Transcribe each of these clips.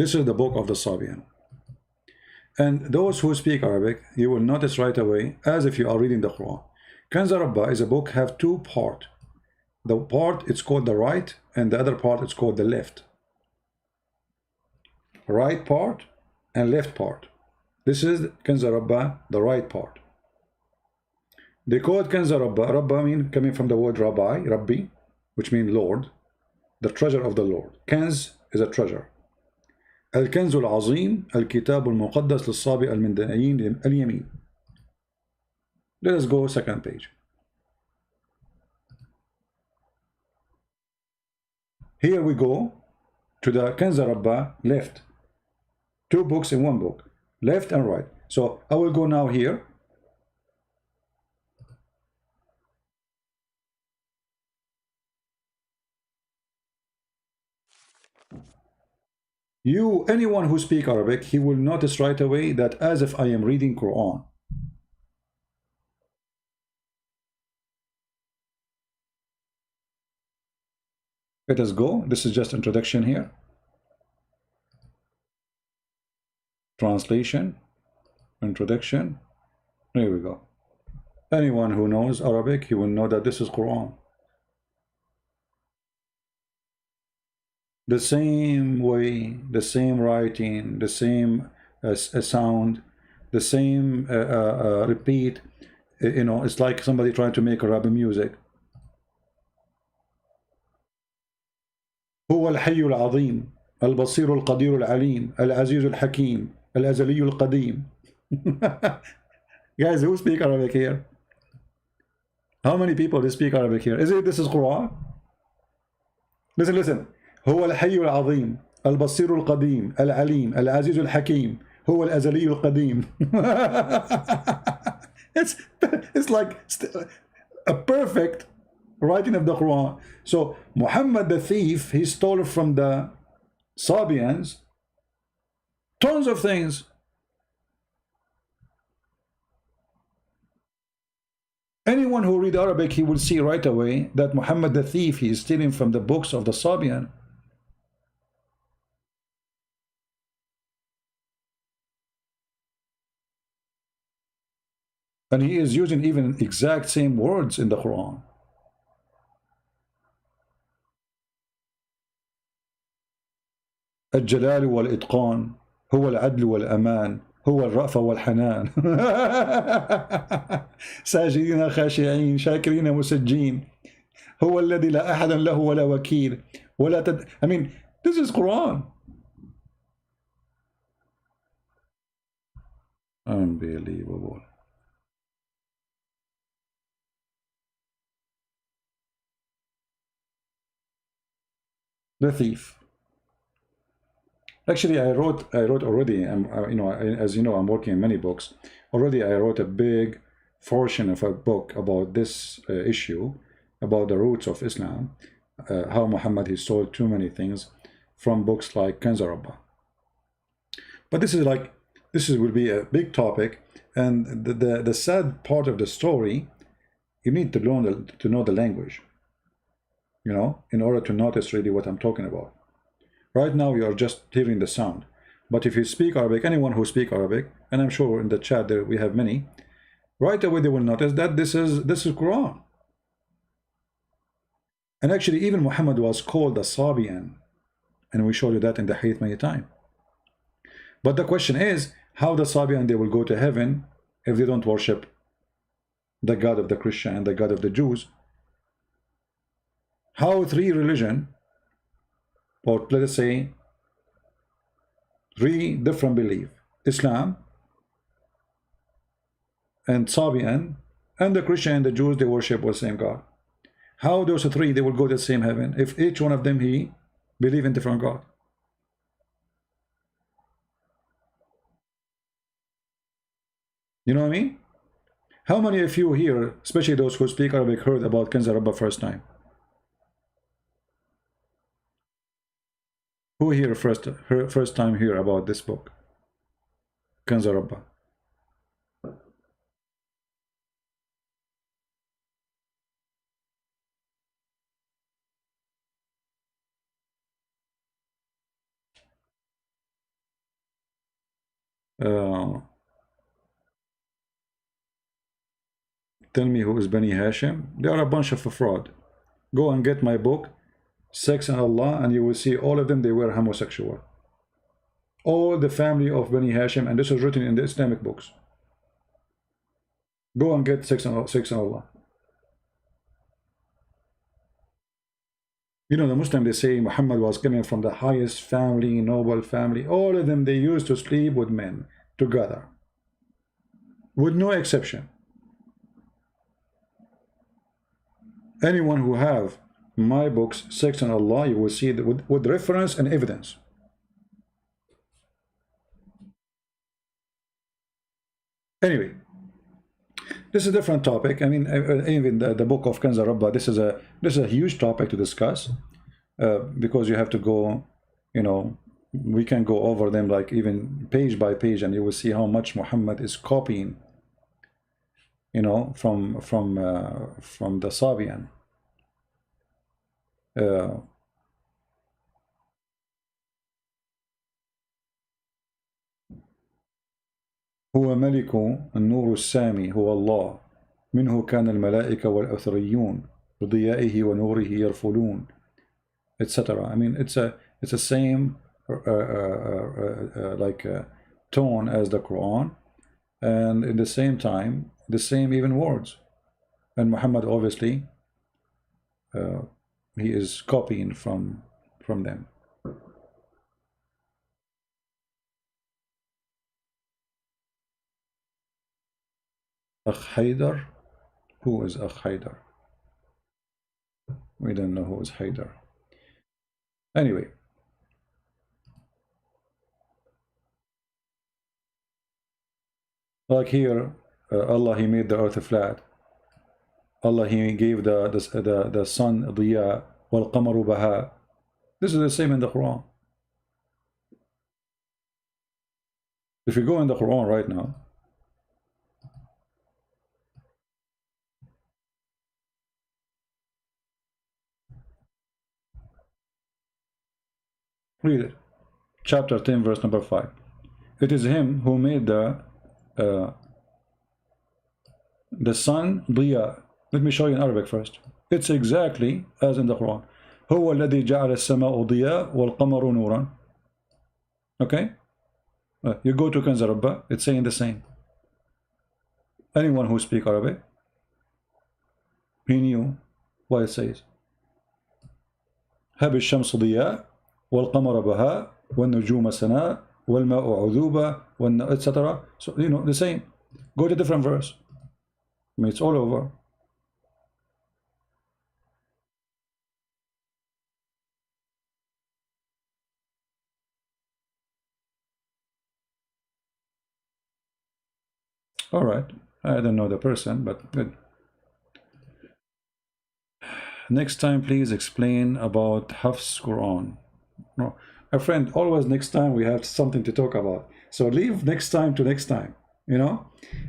This is the book of the Sabian. And those who speak Arabic, you will notice right away, as if you are reading the Quran. Kansa Rabba is a book, have two parts. The part it's called the right, and the other part it's called the left. Right part and left part. This is Kansa Rabba, the right part. They call it Kansa Rabba. Rabba mean coming from the word Rabbi, which means Lord, the treasure of the Lord. Kanz is a treasure. الكنز العظيم الكتاب المقدس للصابئ المندائين اليمين. Let us go second page. Here we go to the Kansa Rabba left. Two books in one book, left and right. So I will go now here. Anyone who speaks Arabic, he will notice right away that as if I am reading Quran. Let us go. This is just introduction here. Translation, introduction. There we go. Anyone who knows Arabic, he will know that this is Quran. The same way, the same writing, the same sound, the same repeat. You know, it's like somebody trying to make Arabic music. هو الحي العظيم البصير القدير العليم العزيز الحكيم الأزلي القديم. Guys, who speak Arabic here? How many people speak Arabic here? This is Quran? Listen. هو الحي العظيم البصير القديم العليم العزيز الحكيم هو الأزلي القديم. It's like a perfect writing of the Quran. So Muhammad the thief, he stole from the Sabians tons of things. Anyone who read Arabic, he will see right away that Muhammad the thief, he is stealing from the books of the Sabian. And he is using even exact same words in the Quran. الجلال والإتقان هو العدل والأمان هو الرأفة والحنان. ساجدين خاشعين شاكرين مسجين هو الذي لا أحد له ولا وكيل ولا I mean, this is Quran. Unbelievable. The thief. Actually, I wrote already. You know, as you know, I'm working in many books. Already, I wrote a big portion of a book about this issue, about the roots of Islam, how Muhammad he stole too many things from books like Kansa Rabba. But this will be a big topic, and the sad part of the story, you need to know the language, you know, in order to notice really what I'm talking about. Right now you are just hearing the sound, but if you speak Arabic, anyone who speaks Arabic, and I'm sure in the chat there we have many, right away they will notice that this is Quran. And actually even Muhammad was called a Sabian, and we showed you that in the hadith many times. But the question is, how the Sabian they will go to heaven if they don't worship the God of the Christian and the God of the Jews? How three religion, or let us say three different belief, Islam and Sabian and the Christian and the Jews, they worship the same God. How those three they will go to the same heaven if each one of them he believe in different God? You know what I mean? How many of you here, especially those who speak Arabic, heard about Kansa Rabba first time? Who here first time hear about this book, Kansa Rabba? Uh, tell me who is Bani Hashim. They are a bunch of fraud. Go and get my book, Sex and Allah, and you will see all of them, they were homosexual. All the family of Bani Hashim, and this is written in the Islamic books. Go and get Sex and Allah. You know, the Muslim, they say Muhammad was coming from the highest family, noble family. All of them, they used to sleep with men together, with no exception. Anyone who have my books, Sex and Allah, you will see that with reference and evidence. Anyway, this is a different topic. I mean, even the book of Kansa Rabba, this is a huge topic to discuss, because you have to go, you know, we can go over them like even page by page, and you will see how much Muhammad is copying, you know, from the Sabian. هو ملك النور السامي هو الله منه كان الملائكة والأثريون بضيائه ونوره يرفلون, etc. I mean, it's a same like tone as the Quran, and in the same time the same even words. And Muhammad obviously he is copying from them. Akh Haydar? Who is Akh Haydar? We don't know who is Haydar. Anyway, like here, Allah, he made the earth flat. Allah, he gave the sun diya wal qamaru baha. This is the same in the Quran. If you go in the Quran right now, read it. Chapter 10, verse number 5. It is him who made the sun diya. Let me show you in Arabic first. It's exactly as in the Quran. هو الذي جعل السماء ضياء والقمر نورا. Okay? You go to Kansa Rabba, it's saying the same. Anyone who speaks Arabic, he knew what it says. هب الشمس ضياء والقمر بهاء والنجوم سناء والماء عذوبة etc. So, you know, the same. Go to a different verse. I mean, it's all over. All right. I don't know the person, but good. Next time, please explain about Hafs Quran. No, my friend, always next time we have something to talk about. So leave next time to next time, you know.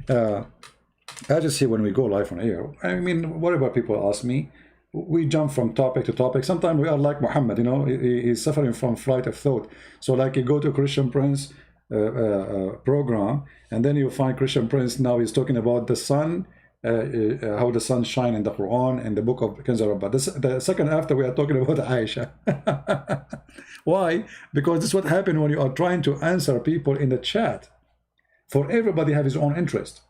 I just see when we go live on air. I mean, whatever people ask me, we jump from topic to topic. Sometimes we are like Muhammad, you know, he's suffering from flight of thought. So like you go to Christian Prince program, and then you find Christian Prince now he's talking about the sun, how the sun shine in the Quran and the book of Kansa Rabba. The second after we are talking about Aisha. Why? Because this is what happens when you are trying to answer people in the chat. For everybody have his own interest.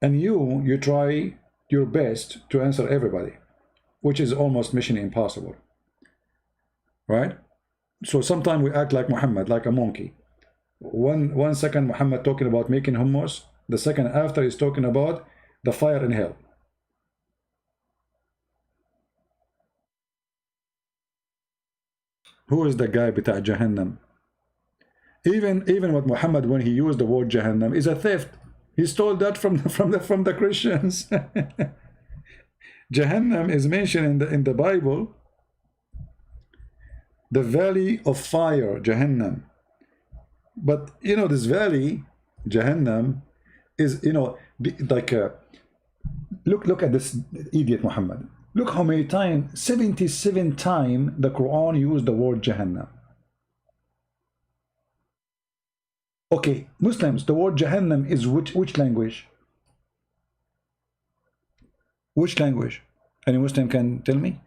And you try your best to answer everybody, which is almost mission impossible. Right? So sometimes we act like Muhammad, like a monkey. One second Muhammad talking about making hummus, the second after is talking about the fire in hell. Who is the guy bita Jahannam? Even with Muhammad, when he used the word Jahannam, is a theft. He stole that from the Christians. Jahannam is mentioned in the Bible. The valley of fire, Jahannam. But you know, this valley, Jahannam, is, you know, like look at this idiot Muhammad. Look how many times, 77 times the Quran used the word Jahannam. Okay, Muslims, the word Jahannam is which language? Which language? Any Muslim can tell me?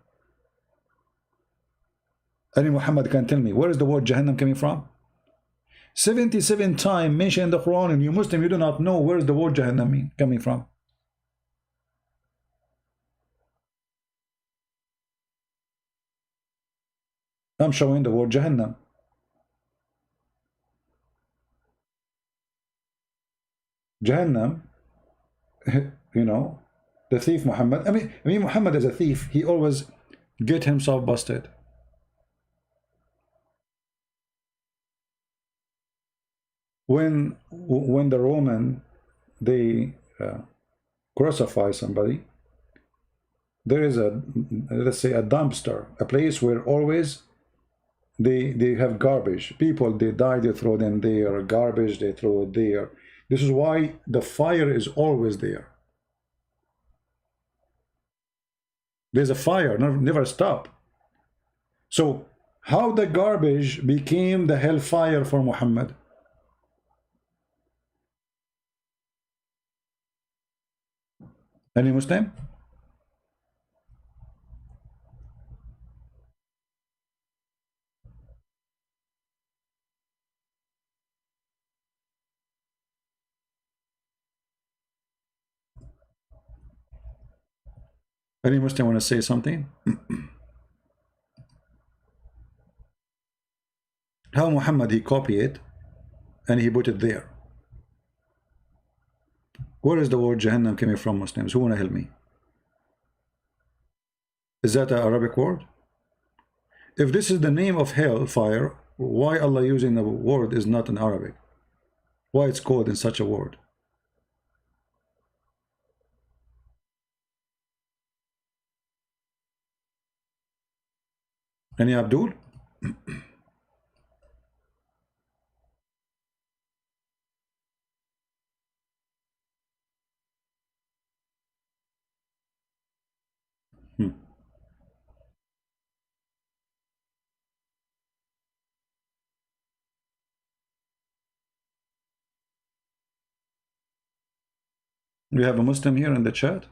Any Muhammad can tell me where is the word Jahannam coming from? 77 times mentioned in the Quran, and you Muslim, you do not know where is the word Jahannam coming from. I'm showing the word Jahannam. Jahannam, you know, the thief Muhammad. I mean Muhammad is a thief. He always get himself busted. When the Roman they crucify somebody, there is a, let's say, a dumpster, a place where always they have garbage. People they die, they throw them there. Garbage they throw it there. This is why the fire is always there. There's a fire, never stop. So how the garbage became the hellfire for Muhammad? Any Muslim? Any Muslim want to say something? How Muhammad he copied it and he put it there? Where is the word Jahannam coming from, Muslims? Who want to help me? Is that an Arabic word? If this is the name of hell, fire, why Allah using the word is not in Arabic? Why it's called in such a word? Any Abdul? Hmm. We have a Muslim here in the chat.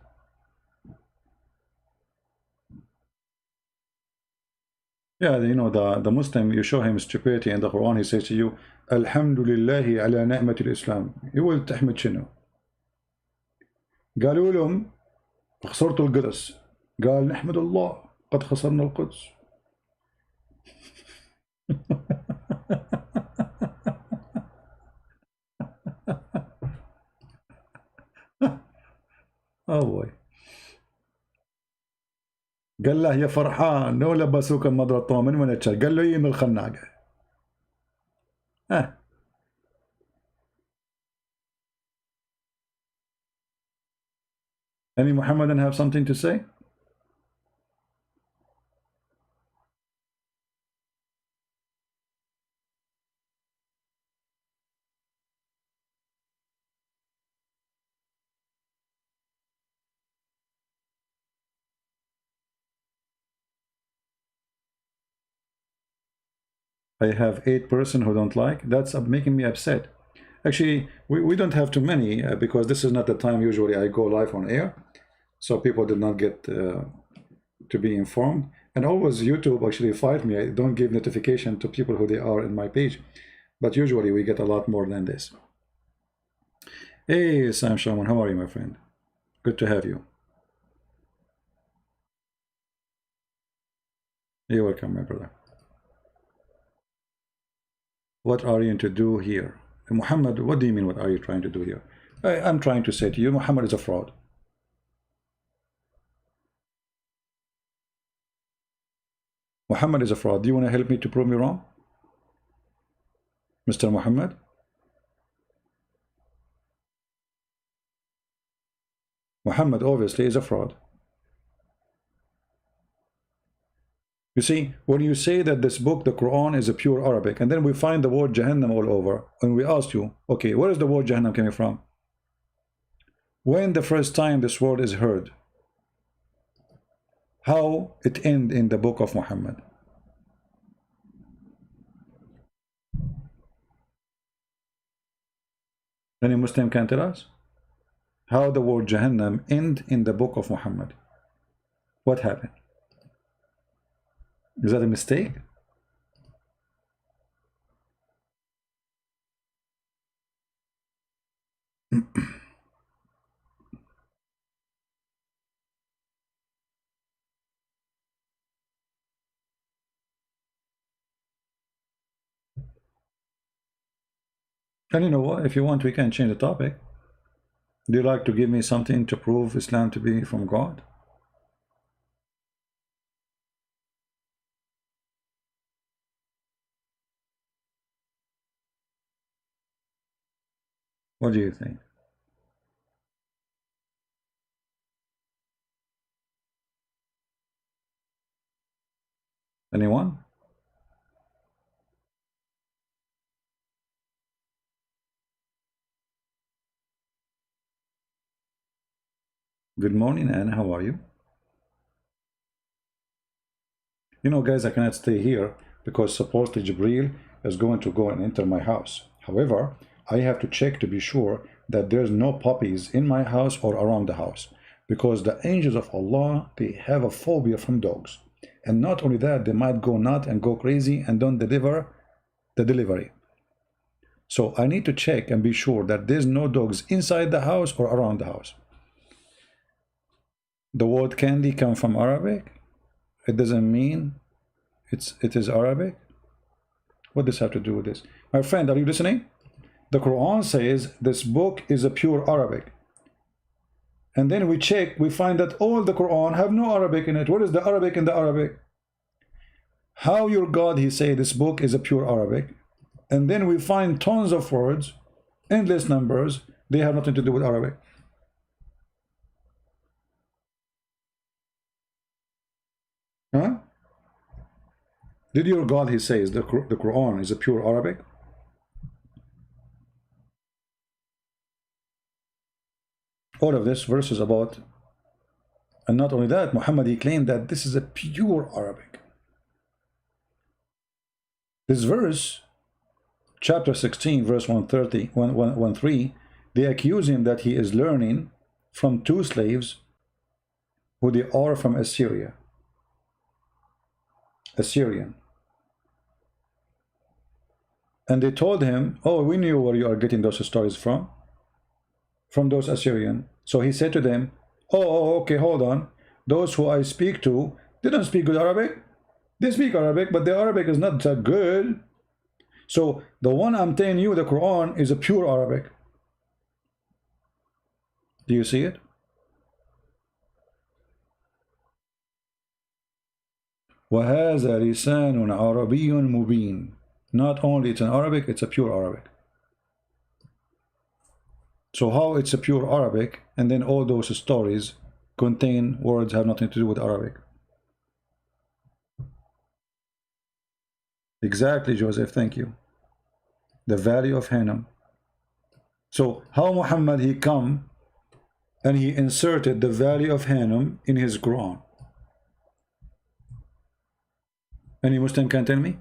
Yeah, you know, the Muslim, you show him stupidity in the Quran, he says to you, Alhamdulillahi ala ni'matil Islam. You will تحمد شنو؟ قالوا لهم خسرتوا القدس. قال نحمد الله قد خسرنا القدس. Oh boy. قال له يا فرحان لو لبسوك المضرطة من وين تشال؟ قال له من الخناقة. Any Muhammadan have something to say? I have 8 persons who don't like. That's making me upset. Actually, we don't have too many because this is not the time usually I go live on air. So people did not get to be informed. And always YouTube actually fight me. I don't give notification to people who they are in my page. But usually we get a lot more than this. Hey, Sam Shaman, how are you, my friend? Good to have you. You're welcome, my brother. What are you to do here? Muhammad, what do you mean, what are you trying to do here? I'm trying to say to you, Muhammad is a fraud. Muhammad is a fraud. Do you want to help me to prove me wrong? Mr. Muhammad? Muhammad obviously is a fraud. You see, when you say that this book, the Quran, is a pure Arabic, and then we find the word Jahannam all over, and we ask you, okay, where is the word Jahannam coming from? When the first time this word is heard? How it end in the book of Muhammad? Any Muslim can tell us how the word Jahannam end in the book of Muhammad? What happened? Is that a mistake? And you know what? If you want, we can change the topic. Do you like to give me something to prove Islam to be from God? What do you think? Anyone? Good morning, Anna. How are you? You know, guys, I cannot stay here because supposedly Jibril is going to go and enter my house. However, I have to check to be sure that there's no puppies in my house or around the house, because the angels of Allah, they have a phobia from dogs. And not only that, they might go nut and go crazy and don't deliver the delivery. So I need to check and be sure that there's no dogs inside the house or around the house. The word candy comes from Arabic. It doesn't mean it is Arabic. What does have to do with this? My friend, are you listening? The Quran says this book is a pure Arabic. And then we check, we find that all the Quran have no Arabic in it. What is the Arabic in the Arabic? How your God, he say this book is a pure Arabic. And then we find tons of words, endless numbers, they have nothing to do with Arabic. Huh? Did your God, he says, the Quran is a pure Arabic? All of this verses about, and not only that, Muhammad, he claimed that this is a pure Arabic. This verse, chapter 16, verse 113, they accuse him that he is learning from two slaves who they are from Assyria. Assyrian. And they told him, oh, we knew where you are getting those stories from those Assyrian. So he said to them, oh, okay, hold on. Those who I speak to, they don't speak good Arabic. They speak Arabic, but their Arabic is not that good. So the one I'm telling you, the Quran, is a pure Arabic. Do you see it? وَهَذَا لِسَانٌ عَرَبِيٌّ مُبِينٌ. Not only it's an Arabic, it's a pure Arabic. So how it's a pure Arabic, and then all those stories contain words have nothing to do with Arabic? Exactly, Joseph, thank you. The Valley of Hinnom. So how Muhammad, he come and he inserted the Valley of Hinnom in his Quran? Any Muslim can tell me?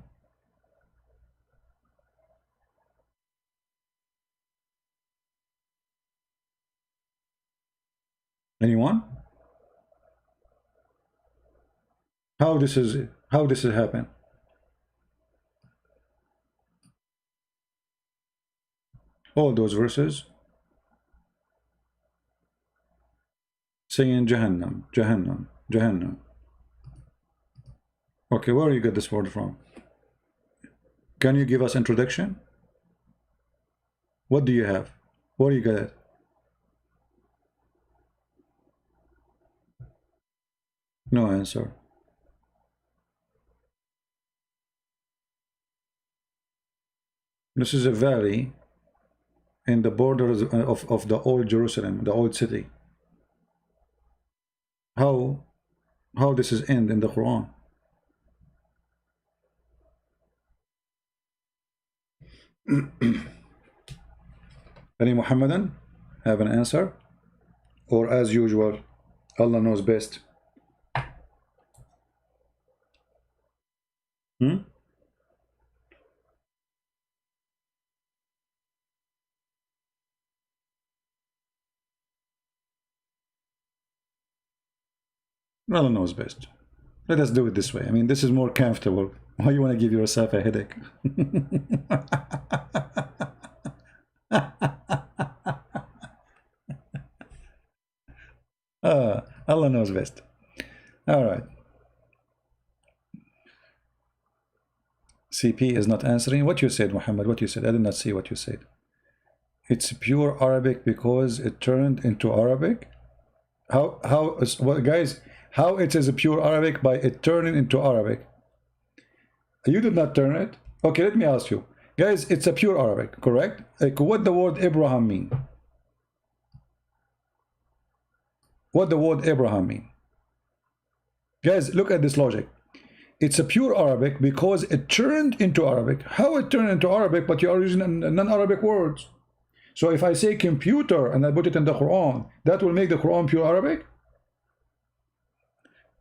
Anyone? How this is happen? All those verses saying Jahannam, Jahannam, Jahannam. Okay, where you get this word from? Can you give us introduction? What do you have? Where you get it? No answer. This is a valley in the borders of the old Jerusalem, the old city. How this is end in the Quran? Any Muhammadan have an answer? Or as usual, Allah knows best? Hmm? Allah knows best. Let us do it this way. I mean, this is more comfortable. Why you want to give yourself a headache? Allah knows best. All right. CP is not answering. What you said, Muhammad? What you said? I did not see what you said. It's pure Arabic because it turned into Arabic. Well, guys, how it is a pure Arabic? By it turning into Arabic. You did not turn it. Okay, let me ask you, guys. It's a pure Arabic, correct? Like, what the word Abraham mean? What the word Abraham mean? Guys, look at this logic. It's a pure Arabic because it turned into Arabic. How it turned into Arabic, but you are using non-Arabic words. So if I say computer and I put it in the Quran, that will make the Quran pure Arabic?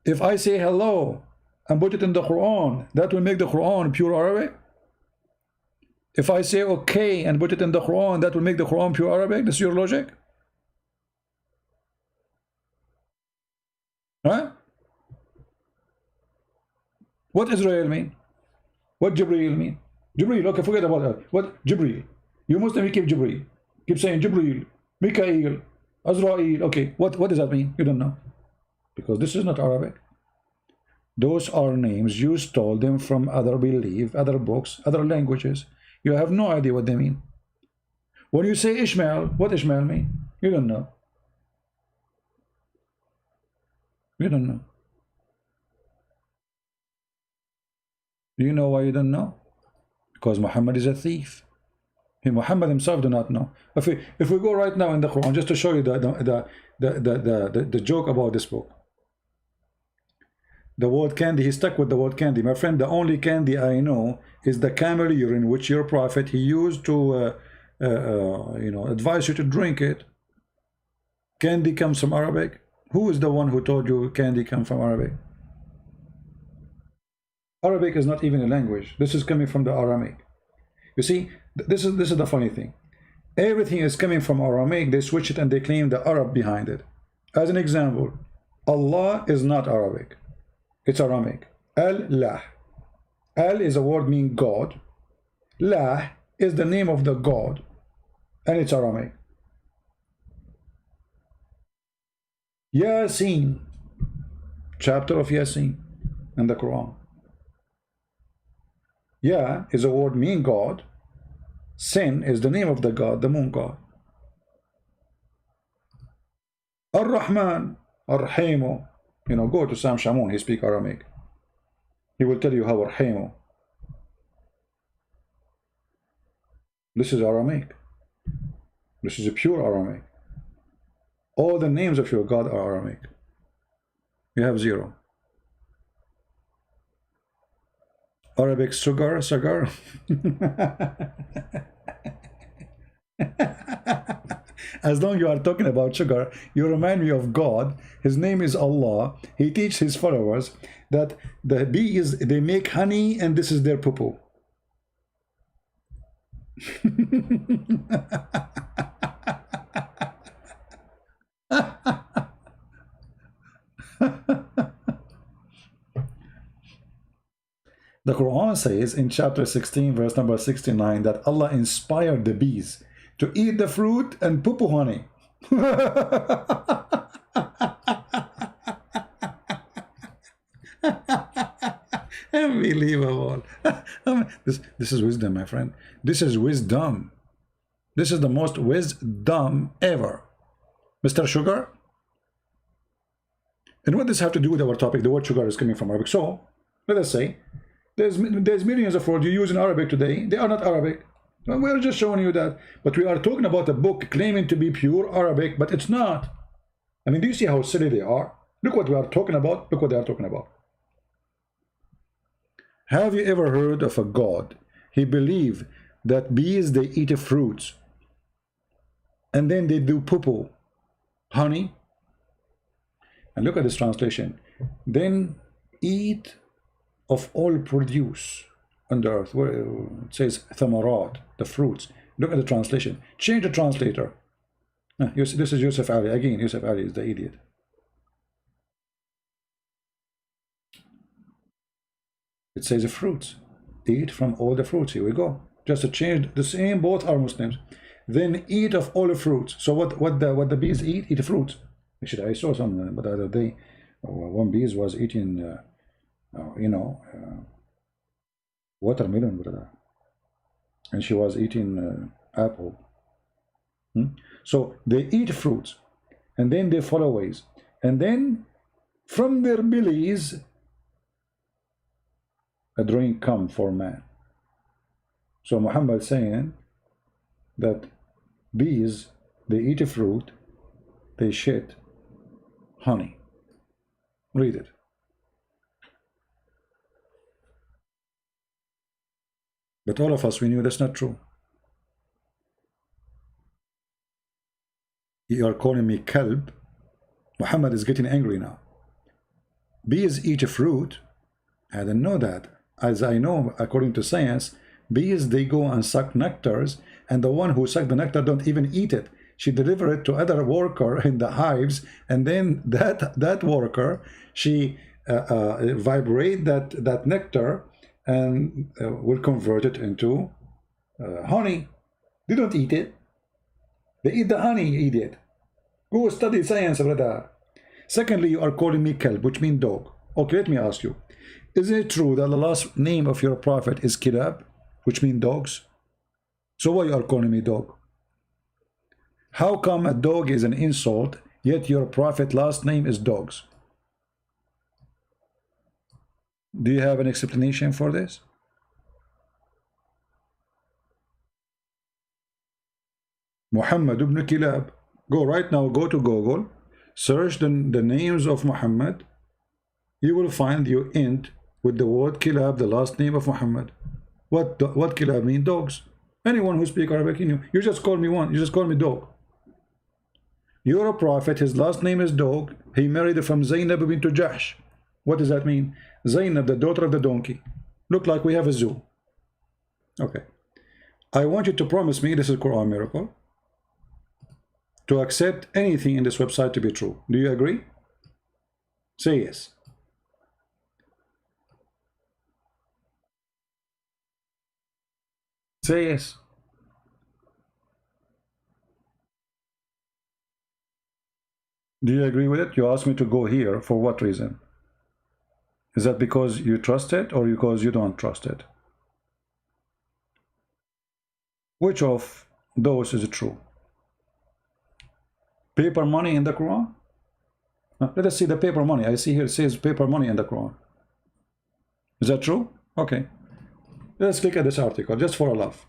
If I say hello and put it in the Quran, that will make the Quran pure Arabic? If I say okay and put it in the Quran, that will make the Quran pure Arabic? This is your logic? Right? What Israel mean? What Jibreel mean? Jibreel, okay, forget about that. What Jibreel? You Muslim, you keep Jibreel. Keep saying Jibreel, Mikael, Azrael. Okay, what does that mean? You don't know. Because this is not Arabic. Those are names. You stole them from other belief, other books, other languages. You have no idea what they mean. When you say Ishmael, what Ishmael mean? You don't know. You don't know. Do you know why you don't know? Because Muhammad is a thief. Muhammad himself do not know. If we go right now in the Quran, just to show you the joke about this book. The word candy, he stuck with the word candy. My friend, the only candy I know is the camel urine, which your prophet, he used to advise you to drink it. Candy comes from Arabic. Who is the one who told you candy comes from Arabic? Arabic is not even a language. This is coming from the Aramaic. You see, this is the funny thing. Everything is coming from Aramaic. They switch it and they claim the Arab behind it. As an example, Allah is not Arabic. It's Aramaic. Al-Lah. Al is a word meaning God. Lah is the name of the God. And it's Aramaic. Yasin. Chapter of Yasin in the Quran. Ya is a word meaning God. Sin is the name of the God, the moon God. Ar-Rahman, Ar-Rahimu. Go to Sam Shamoun, he speaks Aramaic. He will tell you how Ar-Rahimu. This is Aramaic. This is a pure Aramaic. All the names of your God are Aramaic. You have zero. Arabic sugar. As long as you are talking about sugar, you remind me of God. His name is Allah. He teaches his followers that the bees, they make honey and this is their poo-poo. The Quran says in chapter 16 verse number 69 that Allah inspired the bees to eat the fruit and poo-poo honey. Unbelievable. This is wisdom, my friend. This is wisdom. This is the most wisdom ever. Mr. Sugar? And what does this have to do with our topic? The word sugar is coming from Arabic. So, let us say, there's millions of words you use in Arabic today. They are not Arabic. We are just showing you that. But we are talking about a book claiming to be pure Arabic, but it's not. I mean, do you see how silly they are? Look what we are talking about. Look what they are talking about. Have you ever heard of a God? He believed that bees, they eat fruits. And then they do poo-poo, honey. And look at this translation. Then eat of all produce on the earth, where it says thamarat, the fruits. Look at the translation. Change the translator. This is Yusuf Ali. Again, Yusuf Ali is the idiot. It says fruits. Eat from all the fruits. Here we go. Just to change the same, both are Muslims. Then eat of all the fruits. So what the bees eat? Eat fruits. Actually, I saw some the other day. One bee was eating, watermelon, brother, and she was eating apple. So they eat fruits, and then they follow ways, and then from their bellies a drink come for man. So Muhammad saying that bees, they eat a fruit, they shit honey. Read it. But all of us, we knew that's not true. You are calling me kalb. Muhammad is getting angry now. Bees eat a fruit. I didn't know that. As I know, according to science, bees, they go and suck nectars, and the one who suck the nectar don't even eat it. She deliver it to other worker in the hives, and then that worker, she vibrate that nectar and will convert it into honey. They don't eat it. They eat the honey, idiot. Go study science, brother. Secondly, you are calling me kelb, which means dog. Okay, let me ask you. Isn't it true that the last name of your prophet is kilab, which means dogs? So why you are calling me dog? How come a dog is an insult, yet your prophet last name is dogs? Do you have an explanation for this? Muhammad ibn Kilab. Go right now, go to Google, search the names of Muhammad. You will find you end with the word Kilab, the last name of Muhammad. What Kilab mean? Dogs. Anyone who speaks Arabic, you just call me one. You just call me dog. You're a prophet. His last name is dog. He married from Zainab bint Jahsh. What does that mean? Zainab, the daughter of the donkey. Look like we have a zoo. Okay. I want you to promise me, this is Quran miracle, to accept anything in this website to be true. Do you agree? Say yes. Say yes. Do you agree with it? You asked me to go here. For what reason? Is that because you trust it or because you don't trust it? Which of those is true? Paper money in the Quran? Let us see the paper money. I see here it says paper money in the Quran. Is that true? Okay. Let's click at this article just for a laugh.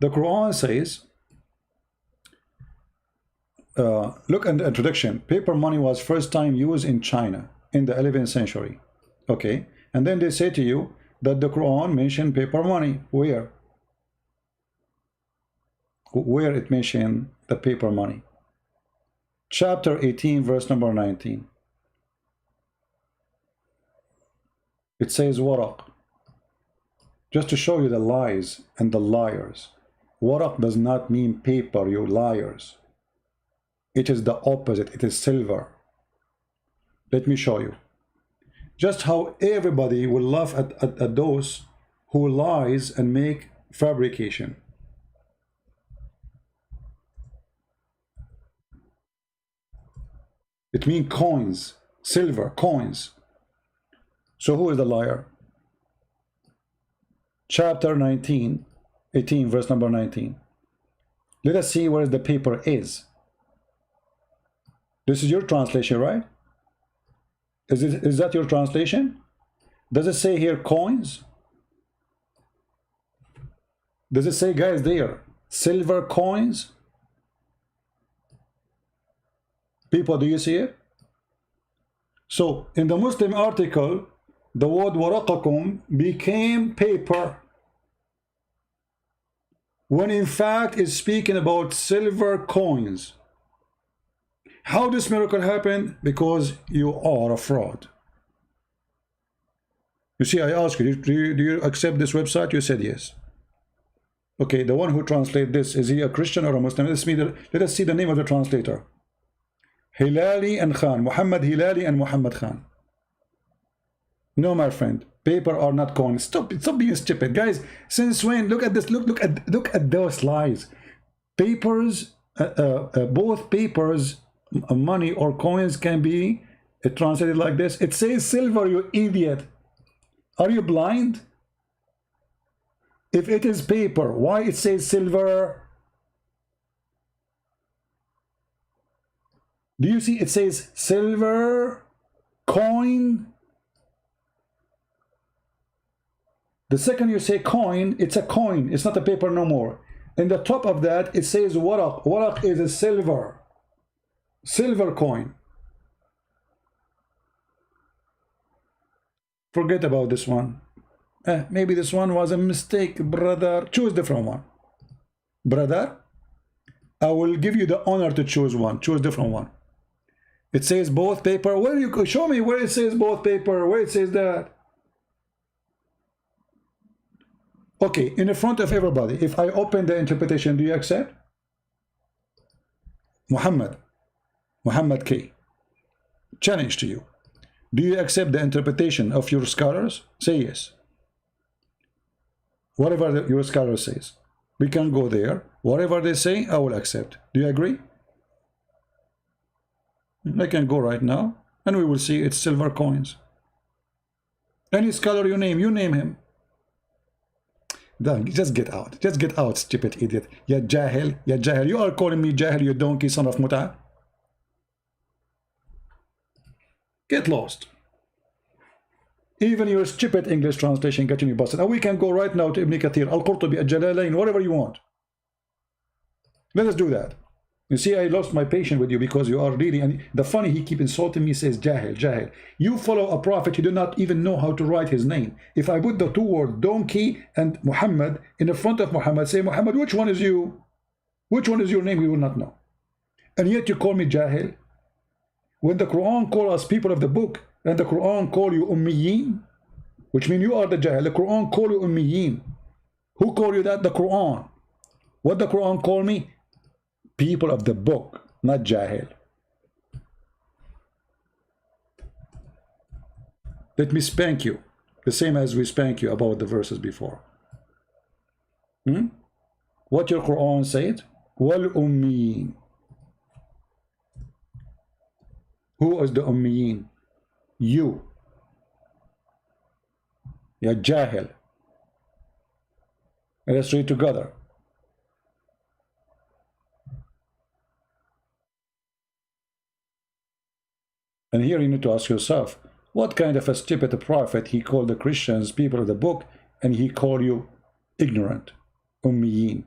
The Quran says, look at the introduction. Paper money was first time used in China in the 11th century. Okay. And then they say to you that the Quran mentioned paper money. Where? Where it mentioned the paper money? Chapter 18, verse number 19. It says waraq. Just to show you the lies and the liars. Waraq does not mean paper, you liars. It is the opposite. It is silver. Let me show you. Just how everybody will laugh at those who lies and make fabrication. It means coins, silver, coins. So who is the liar? Chapter 19, 18, verse number 19. Let us see where the paper is. This is your translation, right? Is that your translation? Does it say here coins? Does it say, guys, there, silver coins? People, do you see it? So, in the Muslim article, the word waraqakum became paper, when in fact it's speaking about silver coins. How this miracle happened? Because you are a fraud. You see, I asked you, do you accept this website? You said yes. Okay, the one who translated this, is he a Christian or a Muslim? Let us see the name of the translator. Hilali and Khan. Muhammad Hilali and Muhammad Khan. No, my friend. Paper are not coins. Stop being stupid, guys. Since when? Look at this. Look at those lies. Papers, both papers, money or coins can be translated like this. It says silver, you idiot. Are you blind? If it is paper, why it says silver? Do you see it says silver coin? The second you say coin, it's a coin. It's not a paper no more. In the top of that, it says waraq. Waraq is a silver coin. Forget about this one. Maybe this one was a mistake, brother. Choose different one. Brother, I will give you the honor to choose one. Choose different one. It says both paper. Where you show me where it says both paper? Where it says that? Okay, in the front of everybody, if I open the interpretation, do you accept? Muhammad K. Challenge to you. Do you accept the interpretation of your scholars? Say yes. Whatever your scholar says. We can go there. Whatever they say, I will accept. Do you agree? I can go right now, and we will see it's silver coins. Any scholar you name him. Just get out. Just get out, stupid idiot. Ya jahil. Ya jahil. You are calling me jahil, you donkey, son of muta. Get lost. Even your stupid English translation getting you busted. And we can go right now to Ibn Kathir, Al-Qurtubi, Al-Jalalain, whatever you want. Let us do that. You see, I lost my patience with you because you are really, and the funny, he keep insulting me, says jahil, jahil. You follow a prophet, you do not even know how to write his name. If I put the two words donkey and Muhammad in the front of Muhammad, say, Muhammad, which one is you? Which one is your name? We will not know. And yet you call me jahil. When the Quran call us people of the book, and the Quran call you ummiyin, which means you are the jahil. The Quran call you ummiyin. Who call you that? The Quran. What the Quran call me? People of the book, not jahil. Let me spank you, the same as we spank you about the verses before. What your Quran said? Wal ummiyin. Who is the ummiyin? You. Ya jahil. Let's read together. And here you need to ask yourself, what kind of a stupid prophet he called the Christians people of the book, and he called you ignorant, ummiyin.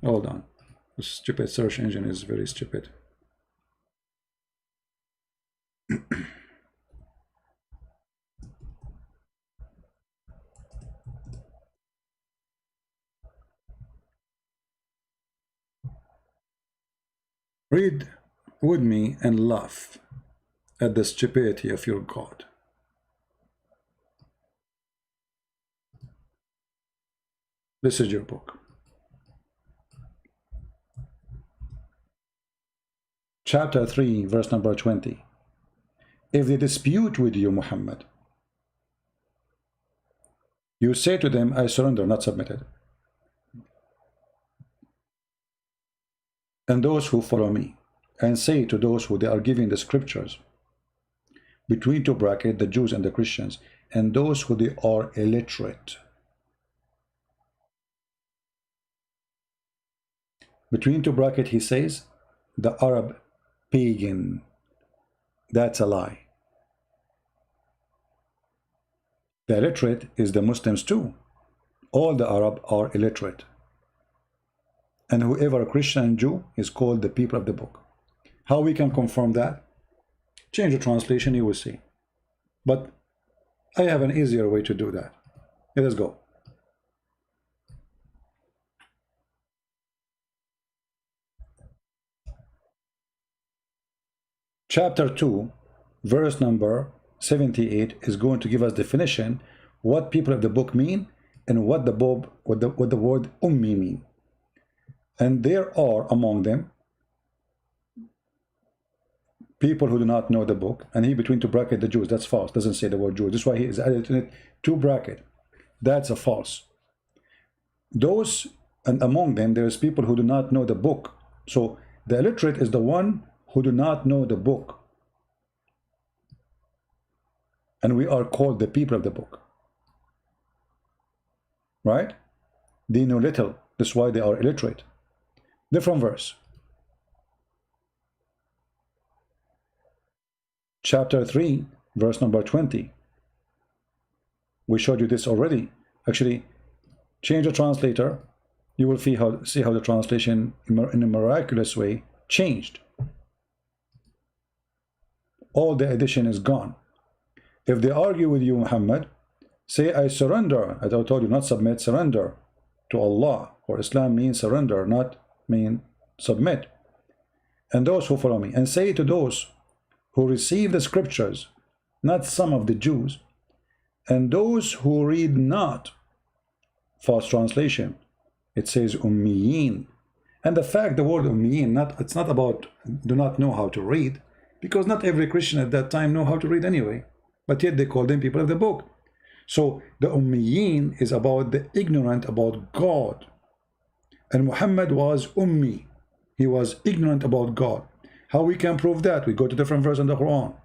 Hold on. This stupid search engine is very stupid. Read with me and laugh at the stupidity of your God. This is your book. Chapter 3, verse number 20. If they dispute with you, Muhammad, you say to them, I surrender, not submitted. And those who follow me, and say to those who they are giving the scriptures, between two brackets, the Jews and the Christians, and those who they are illiterate. Between two brackets, he says, the Arab pagan. That's a lie. The illiterate is the Muslims too. All the Arab are illiterate. And whoever Christian and Jew is called the people of the book. How we can confirm that? Change the translation, you will see. But I have an easier way to do that. Let us go. Chapter 2, verse number 78 is going to give us definition what people of the book mean and what the word ummi mean. And there are among them people who do not know the book, and he between two bracket the Jews. That's false. Doesn't say the word Jews. That's why he is added in it two bracket. That's a false. Those, and among them there is people who do not know the book. So the illiterate is the one who do not know the book, and we are called the people of the book, right? They know little. That's why they are illiterate. Different verse. Chapter 3, verse number 20. We showed you this already. Actually, change the translator. You will see how the translation in a miraculous way changed. All the addition is gone. If they argue with you, Muhammad, say, I surrender. As I told you, not submit, surrender to Allah. For Islam means surrender, not mean submit. And those who follow me. And say to those who receive the scriptures, not some of the Jews, and those who read not, false translation, it says ummiyin. And the fact the word ummiyin, it's not about do not know how to read, because not every Christian at that time know how to read anyway, but yet they call them people of the book. So the ummiyin is about the ignorant about God, and Muhammad was ummi. He was ignorant about God. How we can prove that? We go to different verse in the Quran.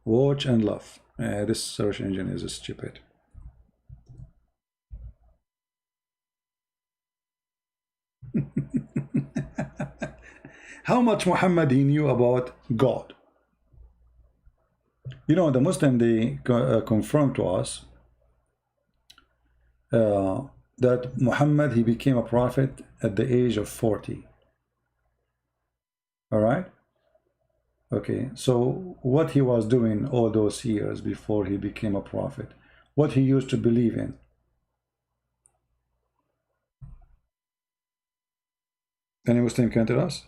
Watch and laugh. This search engine is stupid. How much Muhammad he knew about God? You know, the Muslim, they confirm to us that Muhammad, he became a prophet at the age of 40. All right? Okay, so what he was doing all those years before he became a prophet, what he used to believe in. Any Muslim can tell us?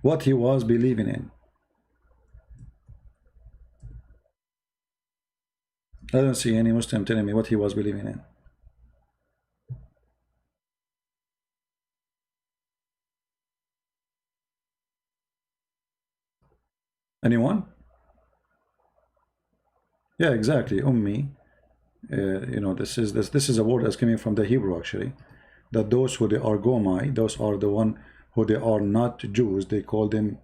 What he was believing in. I don't see any Muslim telling me what he was believing in. Anyone? Yeah, exactly. Ummi. You know, this is a word that's coming from the Hebrew actually. That those who they are Gomai, those are the one who they are not Jews. They call them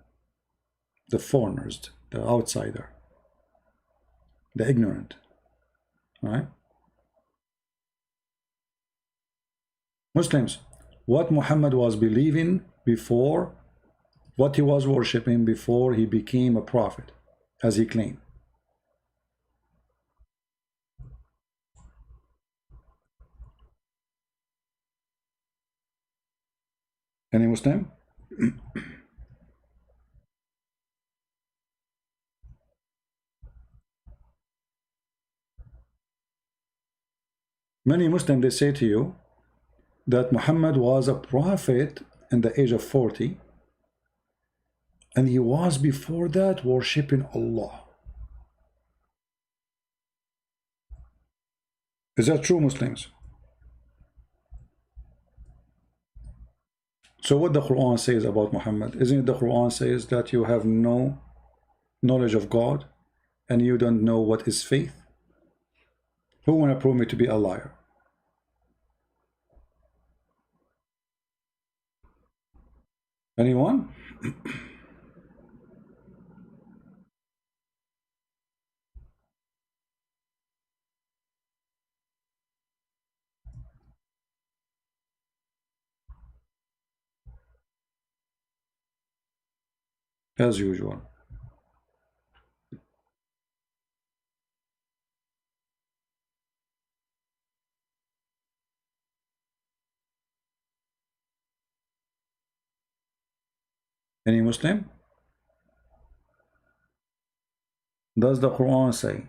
the foreigners, the outsider, the ignorant. Right? Muslims, what Muhammad was believing before, what he was worshipping before he became a prophet, as he claimed. Any Muslim? Many Muslims, they say to you that Muhammad was a prophet in the age of 40, and he was before that worshipping Allah. Is that true, Muslims? So what the Quran says about Muhammad, isn't it the Quran says that you have no knowledge of God and you don't know what is faith? Who want to prove me to be a liar? Anyone? As usual. Any Muslim? Does the Quran say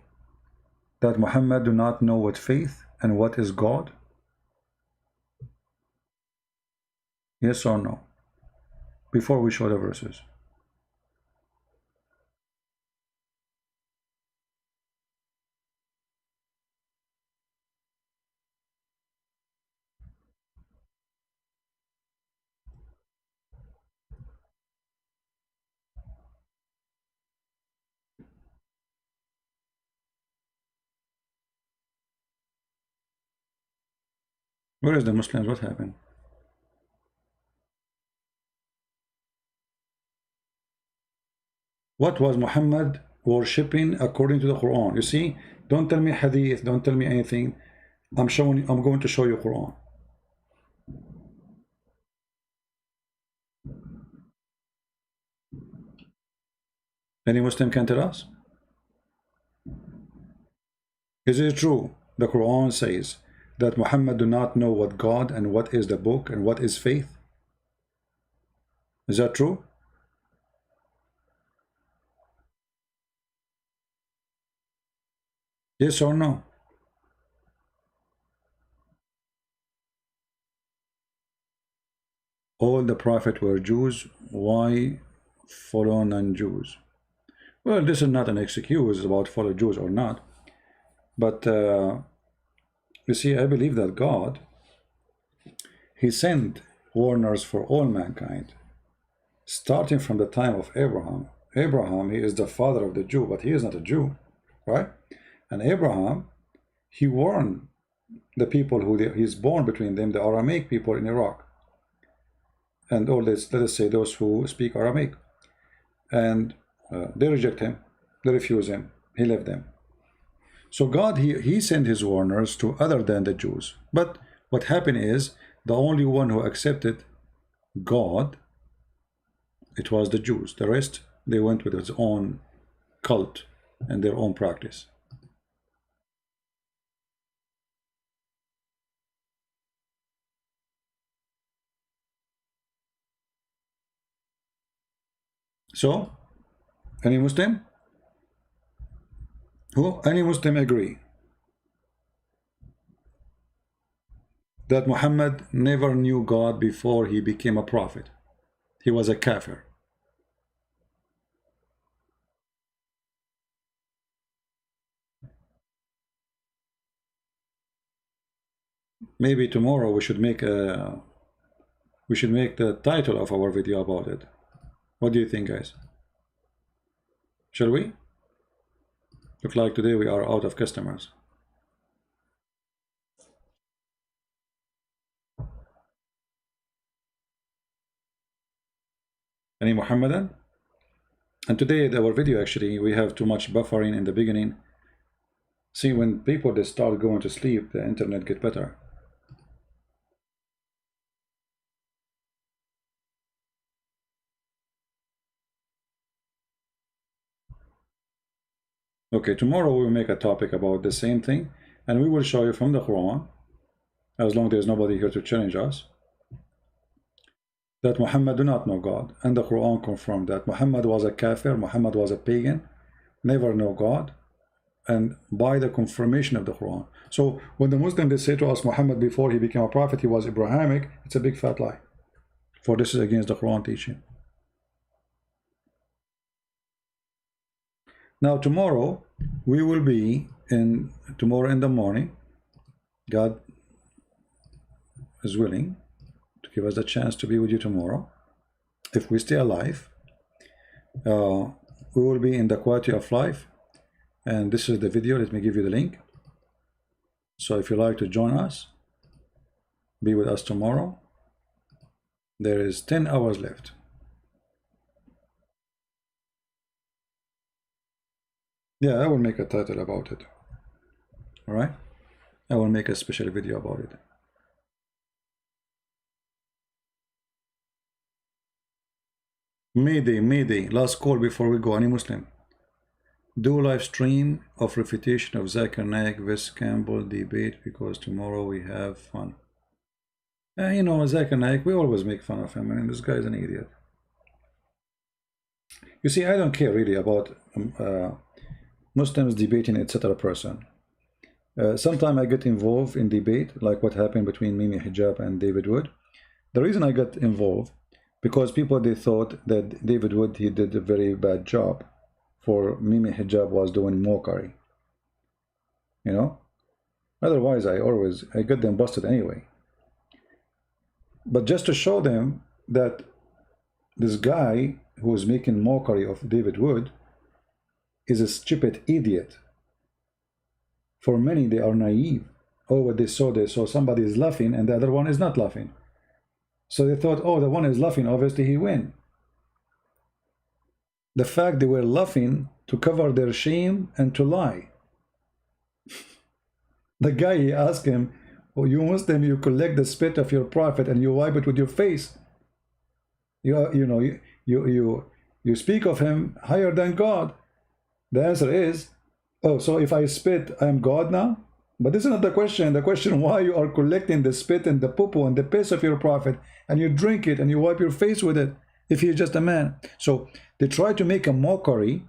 that Muhammad do not know what faith and what is God? Yes or no? Before we show the verses. Where is the Muslims? What happened? What was Muhammad worshipping according to the Quran? You see, don't tell me hadith, don't tell me anything. I'm going to show you Quran. Any Muslim can tell us? Is it true? The Quran says that Muhammad do not know what God and what is the book and what is faith. Is that true? Yes or no? All the prophets were Jews. Why follow non-Jews? Well, this is not an excuse about follow Jews or not. But you see, I believe that God, He sent warners for all mankind, starting from the time of Abraham. Abraham, he is the father of the Jew, but he is not a Jew, right? And Abraham, he warned the people who he's born between them, the Aramaic people in Iraq, and all this, let us say those who speak Aramaic, and they reject him, they refuse him, he left them. So God, he sent his warners to other than the Jews. But what happened is, the only one who accepted God, it was the Jews. The rest, they went with its own cult and their own practice. So, any Muslim? Any Muslim agree that Muhammad never knew God before he became a prophet? He was a kafir. Maybe tomorrow we should make the title of our video about it. What do you think, guys? Shall we? Look like today we are out of customers. Any Muhammadan? And today our video, actually, we have too much buffering in the beginning. See, when people they start going to sleep, the internet get better. Okay, tomorrow we will make a topic about the same thing, and we will show you from the Quran, as long as there's nobody here to challenge us, that Muhammad do not know God, and the Quran confirmed that Muhammad was a kafir, Muhammad was a pagan, never know God, and by the confirmation of the Quran. So when the Muslims they say to us Muhammad before he became a prophet he was Abrahamic, it's a big fat lie, for this is against the Quran teaching. Now tomorrow we will be tomorrow in the morning, God is willing to give us the chance to be with you tomorrow, if we stay alive. We will be in the quality of life, and this is the video. Let me give you the link. So if you like to join us, be with us tomorrow. There is 10 hours left. Yeah, I will make a title about it. All right, I will make a special video about it. Mayday, last call before we go. Any Muslim? Do live stream of refutation of Zakir Naik vs Campbell debate, because tomorrow we have fun. You know, Zakir Naik, we always make fun of him. I mean, this guy is an idiot. You see, I don't care really about Muslims debating etc. person. Sometimes I get involved in debate, like what happened between Mimi Hijab and David Wood. The reason I got involved, because people, they thought that David Wood, he did a very bad job, for Mimi Hijab was doing mockery, you know. Otherwise, I get them busted anyway. But just to show them that this guy who is making mockery of David Wood is a stupid idiot. For many, they are naive. Oh, what they saw somebody is laughing and the other one is not laughing. So they thought, oh, the one is laughing, obviously he win. The fact they were laughing to cover their shame and to lie. The guy, he asked him, oh, you Muslim, you collect the spit of your prophet and you wipe it with your face. You speak of him higher than God. The answer is, oh, so if I spit, I'm God now? But this is not the question. The question, why you are collecting the spit and the poo-poo and the piss of your prophet and you drink it and you wipe your face with it if he's just a man. So they try to make a mockery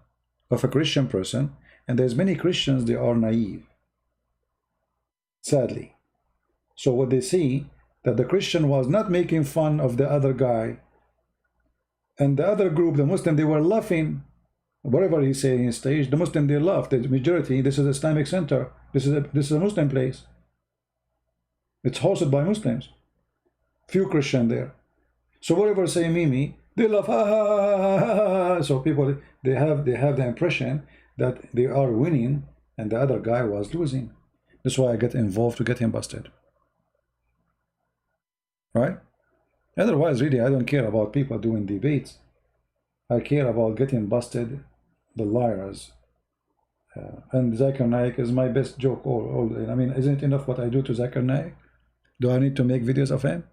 of a Christian person, and there's many Christians, they are naive, sadly. So what they see, that the Christian was not making fun of the other guy, and the other group, the Muslim, they were laughing. Whatever he's saying on stage, the Muslim, they laugh. The majority, this is an Islamic center. This is a Muslim place. It's hosted by Muslims. Few Christian there. So whatever say Mimi, they laugh. Ha, ha, ha, ha, ha, ha. So people, they have the impression that they are winning and the other guy was losing. That's why I get involved to get him busted. Right? Otherwise, really, I don't care about people doing debates. I care about getting busted, the liars. And Zakir Naik is my best joke. I mean, isn't it enough what I do to Zakir Naik? Do I need to make videos of him?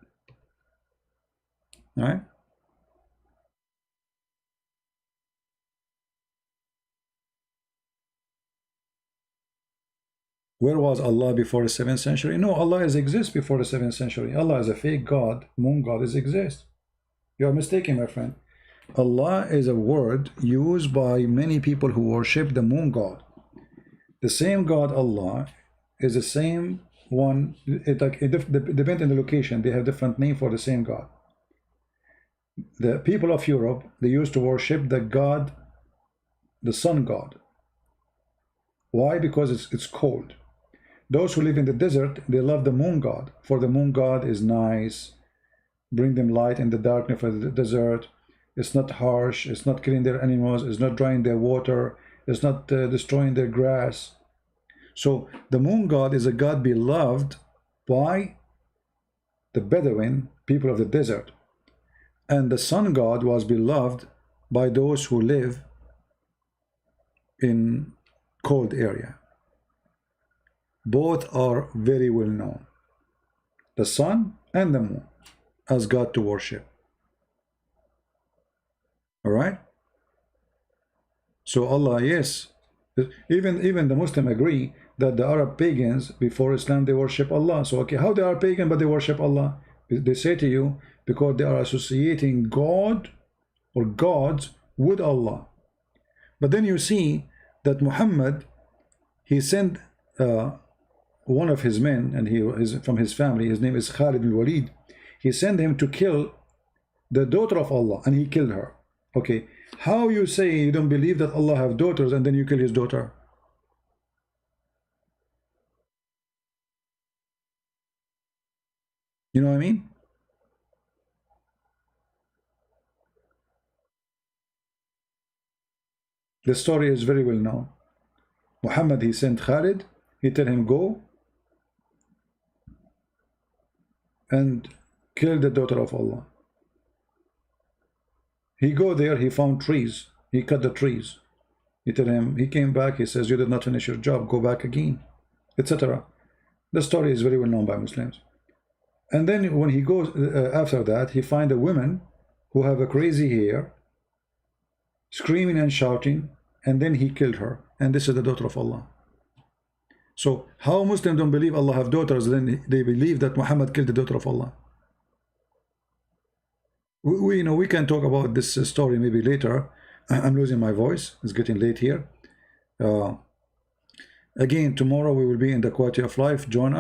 All right? Where was Allah before the 7th century? No, Allah exists before the 7th century. Allah is a fake God. Moon God exists. You are mistaken, my friend. Allah is a word used by many people who worship the moon god. The same God, Allah, is the same one. It depends on the location. They have different name for the same God. The people of Europe, they used to worship the god, the sun god. Why? Because it's cold. Those who live in the desert, they love the moon god, for the moon god is nice, bring them light in the darkness of the desert. It's not harsh, it's not killing their animals, it's not drying their water, it's not destroying their grass. So the moon god is a god beloved by the Bedouin, people of the desert. And the sun god was beloved by those who live in cold area. Both are very well known, the sun and the moon, as God to worship. All right? So Allah, yes, even the Muslim agree that the Arab pagans before Islam, they worship Allah. So okay, how they are pagan but they worship Allah? They say to you, because they are associating God or gods with Allah. But then you see that Muhammad, he sent one of his men, and he is from his family, his name is Khalid al-Walid. He sent him to kill the daughter of Allah, and he killed her. Okay, how you say you don't believe that Allah have daughters and then you kill his daughter? You know what I mean? The story is very well known. Muhammad, he sent Khalid, he tell him go and kill the daughter of Allah. He go there, he found trees, he cut the trees. He tell him, he came back, he says, you did not finish your job, go back again, etc. The story is very well known by Muslims. And then when he goes, after that, he find a woman who have a crazy hair, screaming and shouting, and then he killed her. And this is the daughter of Allah. So how Muslims don't believe Allah have daughters, then they believe that Muhammad killed the daughter of Allah? We know we can talk about this story maybe later. I'm losing my voice. It's getting late here. Again, tomorrow we will be in the quality of life. Join us.